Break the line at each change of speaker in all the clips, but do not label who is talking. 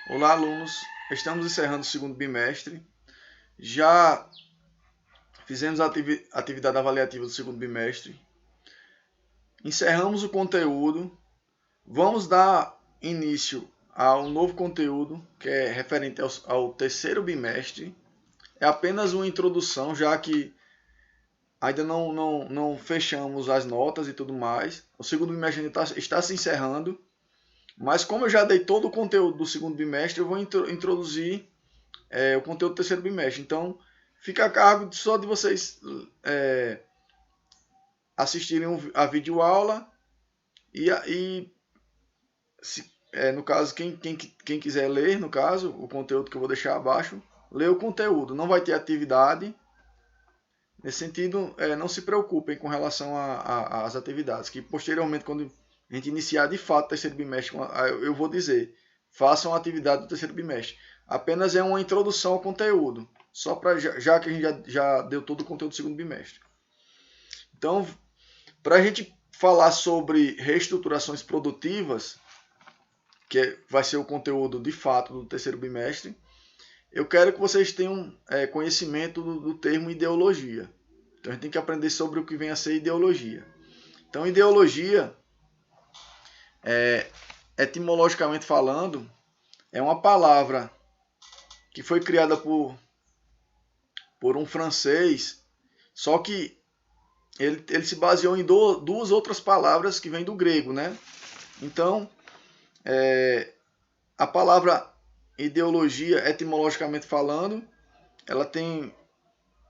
Olá, alunos. Estamos encerrando o segundo bimestre. Já fizemos a atividade avaliativa do segundo bimestre. Encerramos o conteúdo. Vamos dar início a um novo conteúdo que é referente ao terceiro bimestre. É apenas uma introdução, já que ainda não fechamos as notas e tudo mais. O segundo bimestre ainda está se encerrando. Mas como eu já dei todo o conteúdo do segundo bimestre, eu vou introduzir o conteúdo do terceiro bimestre. Então, fica a cargo só de vocês assistirem a videoaula e no caso, quem quiser ler, no caso, o conteúdo que eu vou deixar abaixo, lê o conteúdo. Não vai ter atividade. Nesse sentido, não se preocupem com relação às atividades, que posteriormente, quando a gente iniciar de fato o terceiro bimestre, eu vou dizer, façam a atividade do terceiro bimestre. Apenas é uma introdução ao conteúdo, só para já que a gente já deu todo o conteúdo do segundo bimestre. Então, para a gente falar sobre reestruturações produtivas, que vai ser o conteúdo de fato do terceiro bimestre, eu quero que vocês tenham conhecimento do termo ideologia. Então a gente tem que aprender sobre o que vem a ser ideologia. Então, ideologia, etimologicamente falando, é uma palavra que foi criada por um francês, só que ele se baseou em duas outras palavras que vêm do grego, né? Então, a palavra ideologia, etimologicamente falando, ela tem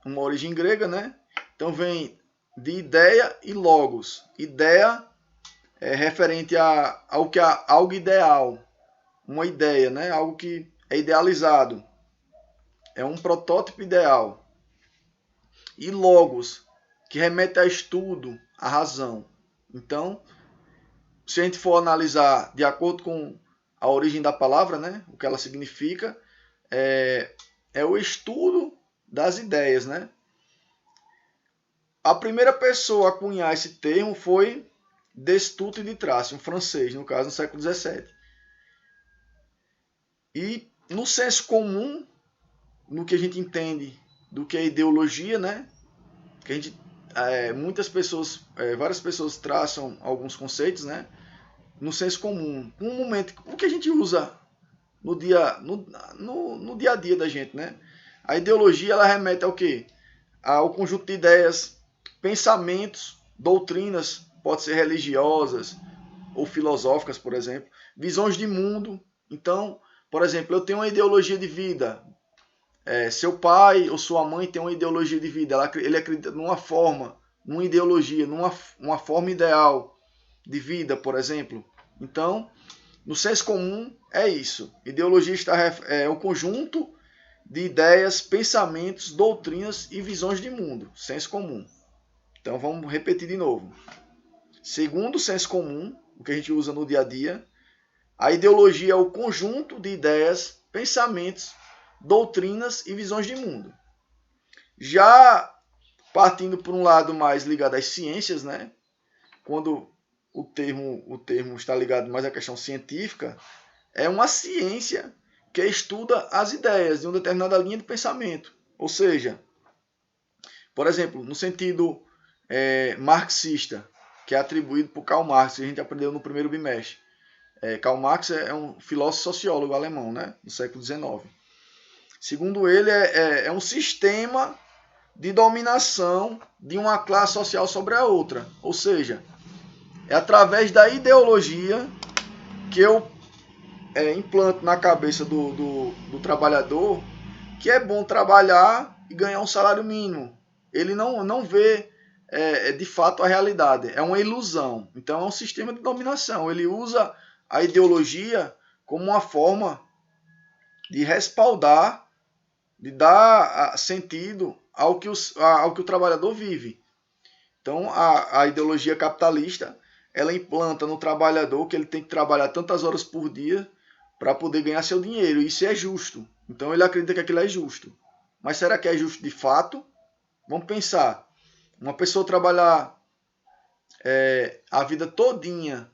uma origem grega, né? Então vem de ideia e logos. Ideia é referente a algo ideal, uma ideia, né? Algo que é idealizado, é um protótipo ideal. E logos, que remete a estudo, a razão. Então, se a gente for analisar de acordo com a origem da palavra, né? O que ela significa, é o estudo das ideias, né? A primeira pessoa a cunhar esse termo foi Destutt de Tracy, um francês, no caso, no século XVII. E no senso comum, no que a gente entende do que é ideologia, né? Que a gente, várias pessoas traçam alguns conceitos, né? No senso comum, comumente, o que a gente usa no dia a dia da gente, né? A ideologia, ela remete ao quê? Ao conjunto de ideias, pensamentos, doutrinas, pode ser religiosas ou filosóficas, por exemplo, visões de mundo. Então, por exemplo, eu tenho uma ideologia de vida. Seu pai ou sua mãe tem uma ideologia de vida. Ele acredita numa forma, numa ideologia, numa forma ideal de vida, por exemplo. Então, no senso comum, é isso. Ideologia é um conjunto de ideias, pensamentos, doutrinas e visões de mundo. Senso comum. Então, vamos repetir de novo. Segundo o senso comum, o que a gente usa no dia a dia, a ideologia é o conjunto de ideias, pensamentos, doutrinas e visões de mundo. Já partindo por um lado mais ligado às ciências, né? Quando o termo está ligado mais à questão científica, é uma ciência que estuda as ideias de uma determinada linha de pensamento. Ou seja, por exemplo, no sentido marxista, que é atribuído por Karl Marx, que a gente aprendeu no primeiro bimestre. Karl Marx é um filósofo sociólogo alemão, né, no século XIX. Segundo ele, é um sistema de dominação de uma classe social sobre a outra. Ou seja, é através da ideologia que eu implanto na cabeça do trabalhador que é bom trabalhar e ganhar um salário mínimo. Ele não vê de fato a realidade. É uma ilusão. Então é um sistema de dominação. Ele usa a ideologia como uma forma de respaldar, de dar sentido ao que o trabalhador vive. Então a ideologia capitalista, ela implanta no trabalhador que ele tem que trabalhar tantas horas por dia para poder ganhar seu dinheiro. Isso é justo. Então ele acredita que aquilo é justo. Mas será que é justo de fato? Vamos pensar. Uma pessoa trabalhar a vida todinha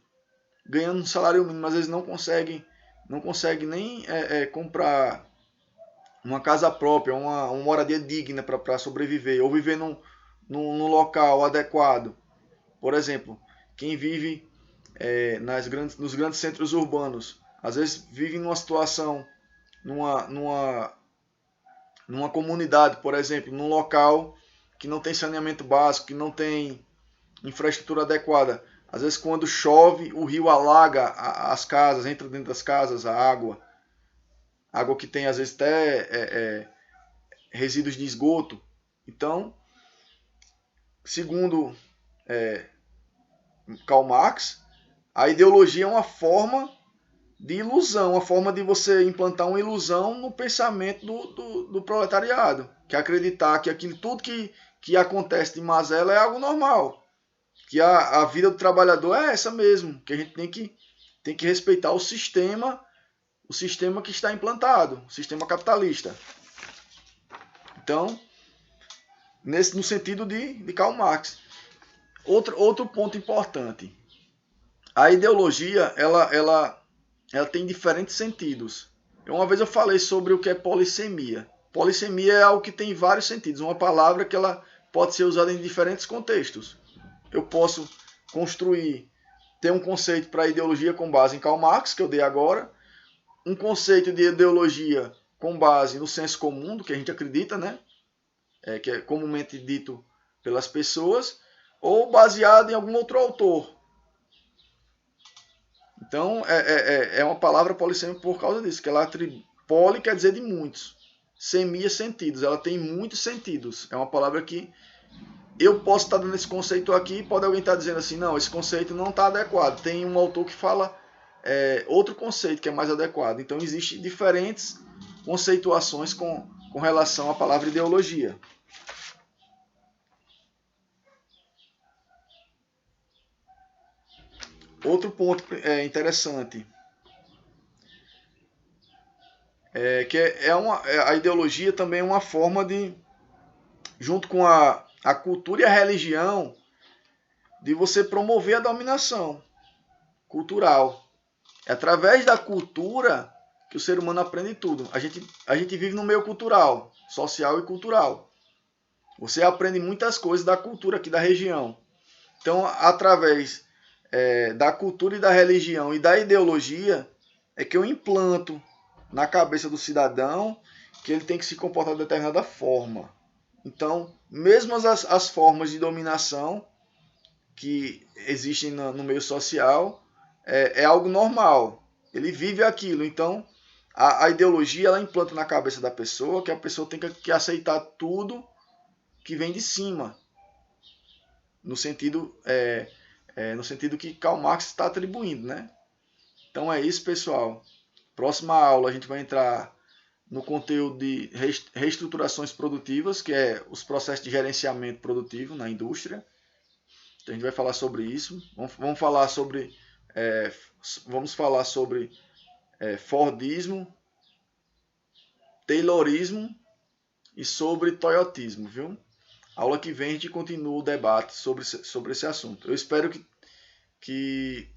ganhando um salário mínimo, às vezes não consegue não consegue nem comprar uma casa própria, uma moradia digna para sobreviver, ou viver num local adequado. Por exemplo, quem vive nos grandes centros urbanos, às vezes vive numa situação, numa comunidade, por exemplo, num local que não tem saneamento básico, que não tem infraestrutura adequada. Às vezes, quando chove, o rio alaga as casas, entra dentro das casas a água. Água que tem, às vezes, até resíduos de esgoto. Então, segundo Karl Marx, a ideologia é uma forma de ilusão, uma forma de você implantar uma ilusão no pensamento do proletariado, que é acreditar que tudo que acontece de mazela é algo normal, que a vida do trabalhador é essa mesmo, que a gente tem que respeitar o sistema que está implantado, o sistema capitalista. Então, no sentido de Karl Marx. Outro ponto importante. A ideologia, ela tem diferentes sentidos. Uma vez eu falei sobre o que é polissemia. Polissemia é algo que tem vários sentidos. Uma palavra que ela pode ser usada em diferentes contextos. Eu posso ter um conceito para ideologia com base em Karl Marx, que eu dei agora. Um conceito de ideologia com base no senso comum, do que a gente acredita, né? Que é comumente dito pelas pessoas, ou baseado em algum outro autor. Então, é uma palavra polissêmica por causa disso, que ela poli quer dizer de muitos, semia sentidos, ela tem muitos sentidos. É uma palavra que eu posso estar dando esse conceito aqui, pode alguém estar dizendo assim, não, esse conceito não está adequado. Tem um autor que fala outro conceito que é mais adequado. Então, existem diferentes conceituações com relação à palavra ideologia. Outro ponto interessante que a ideologia também é uma forma de, junto com a cultura e a religião, de você promover a dominação cultural. É através da cultura que o ser humano aprende tudo. A gente vive no meio cultural, social e cultural. Você aprende muitas coisas da cultura aqui da região. Então, através da cultura e da religião e da ideologia, é que eu implanto na cabeça do cidadão que ele tem que se comportar de determinada forma. Então, mesmo as formas de dominação que existem no meio social, é algo normal. Ele vive aquilo. Então, a ideologia ela implanta na cabeça da pessoa que a pessoa tem que aceitar tudo que vem de cima. No sentido que Karl Marx está atribuindo, né? Então é isso, pessoal. Próxima aula a gente vai entrar no conteúdo de reestruturações produtivas, que é os processos de gerenciamento produtivo na indústria. Então a gente vai falar sobre isso. Vamos falar sobre Fordismo, Taylorismo e sobre Toyotismo, viu? Aula que vem a gente continua o debate sobre esse assunto. Eu espero que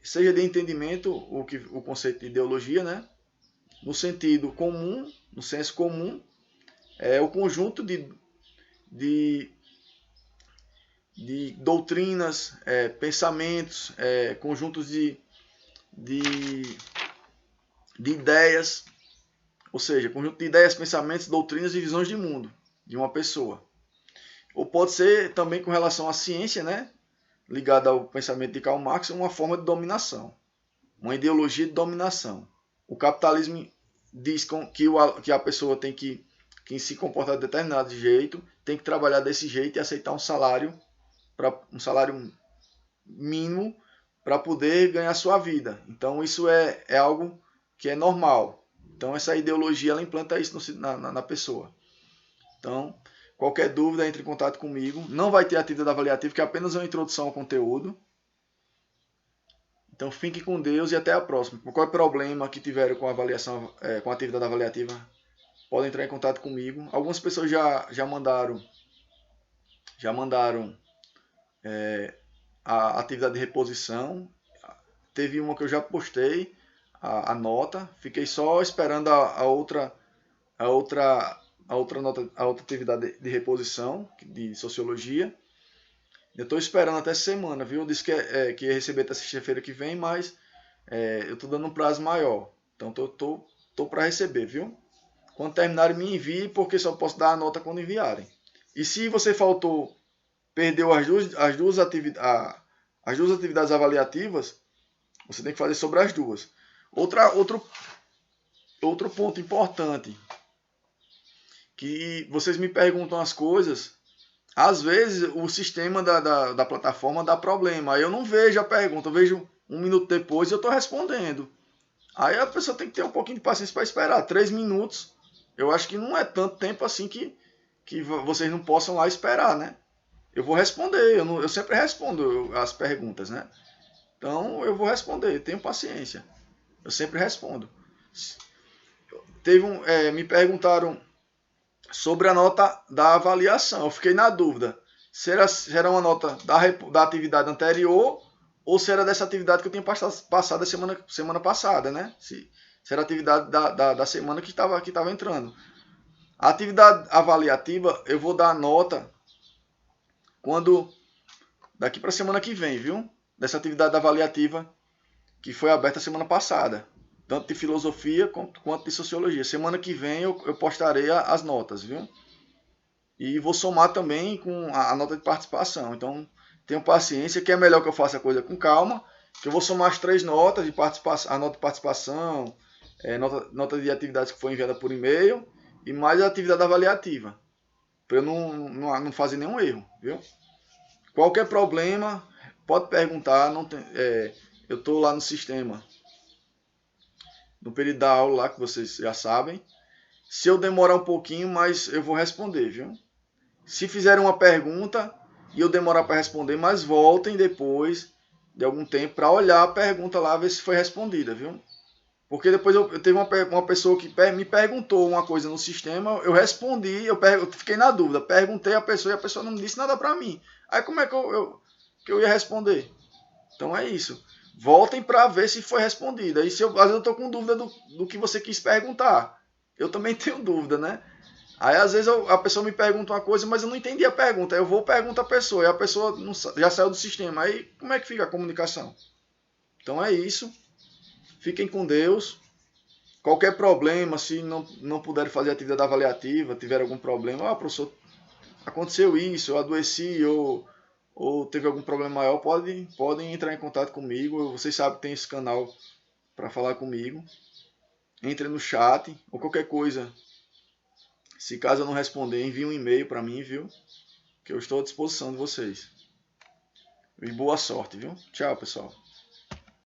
seja de entendimento o conceito de ideologia, né? No sentido comum, no senso comum, é o conjunto de doutrinas, pensamentos, conjuntos de ideias, ou seja, conjunto de ideias, pensamentos, doutrinas e visões de mundo de uma pessoa. Ou pode ser também com relação à ciência, né? Ligada ao pensamento de Karl Marx, uma forma de dominação, uma ideologia de dominação. O capitalismo diz que a pessoa tem que se comportar de determinado jeito, tem que trabalhar desse jeito e aceitar um salário mínimo para poder ganhar sua vida. Então isso é algo que é normal. Então essa ideologia ela implanta isso na pessoa. Então, qualquer dúvida, entre em contato comigo. Não vai ter atividade avaliativa, que é apenas uma introdução ao conteúdo. Então, fique com Deus e até a próxima. Qualquer problema que tiverem com a avaliação, com a atividade avaliativa, podem entrar em contato comigo. Algumas pessoas já mandaram a atividade de reposição. teve uma que eu já postei a nota, fiquei só esperando a outra nota, a outra atividade de reposição de sociologia. Eu estou esperando até semana, viu? Eu disse que ia receber até sexta-feira que vem, mas eu estou dando um prazo maior. Então tô para receber, viu? Quando terminarem, me envie, porque só posso dar a nota quando enviarem. E se você perdeu as duas atividades avaliativas, você tem que fazer sobre as duas. Outro ponto importante, que vocês me perguntam as coisas, às vezes o sistema da plataforma dá problema, aí eu não vejo a pergunta, eu vejo um minuto depois e eu estou respondendo. Aí a pessoa tem que ter um pouquinho de paciência para esperar. 3 minutos, eu acho que não é tanto tempo assim que vocês não possam lá esperar, né? Eu vou responder, eu sempre respondo as perguntas, né? Então eu vou responder, tenho paciência. Eu sempre respondo. Me perguntaram sobre a nota da avaliação. Eu fiquei na dúvida. Será uma nota da atividade anterior ou se era dessa atividade que eu tinha passado a semana passada, né? Se era a atividade da semana que estava entrando. A atividade avaliativa, eu vou dar a nota daqui para a semana que vem, viu? Dessa atividade avaliativa que foi aberta semana passada. Tanto de filosofia quanto de sociologia. Semana que vem eu postarei as notas, viu? E vou somar também com a nota de participação. Então, tenham paciência, que é melhor que eu faça a coisa com calma, que eu vou somar as 3 notas de participação, a nota de participação, nota de atividades que foi enviada por e-mail e mais a atividade avaliativa, para eu não fazer nenhum erro, viu? Qualquer problema, pode perguntar, eu estou lá no sistema, no período da aula lá, que vocês já sabem. Se eu demorar um pouquinho, mas eu vou responder, viu? Se fizerem uma pergunta e eu demorar para responder, mas voltem depois de algum tempo para olhar a pergunta lá, ver se foi respondida, viu? Porque depois eu teve uma pessoa que me perguntou uma coisa no sistema, eu respondi, eu fiquei na dúvida, perguntei a pessoa e a pessoa não disse nada para mim. Aí como é que eu ia responder? Então é isso. Voltem para ver se foi respondida. E às vezes eu estou com dúvida do que você quis perguntar. Eu também tenho dúvida, né? Aí às vezes a pessoa me pergunta uma coisa, mas eu não entendi a pergunta. Aí eu vou perguntar a pessoa, e a pessoa já saiu do sistema. Aí como é que fica a comunicação? Então é isso. Fiquem com Deus. Qualquer problema, se não puderem fazer atividade avaliativa, tiver algum problema, professor, aconteceu isso, eu adoeci, ou teve algum problema maior, podem entrar em contato comigo. Vocês sabem que tem esse canal para falar comigo. Entre no chat, ou qualquer coisa. Se caso eu não responder, envie um e-mail para mim, viu? Que eu estou à disposição de vocês. E boa sorte, viu? Tchau, pessoal.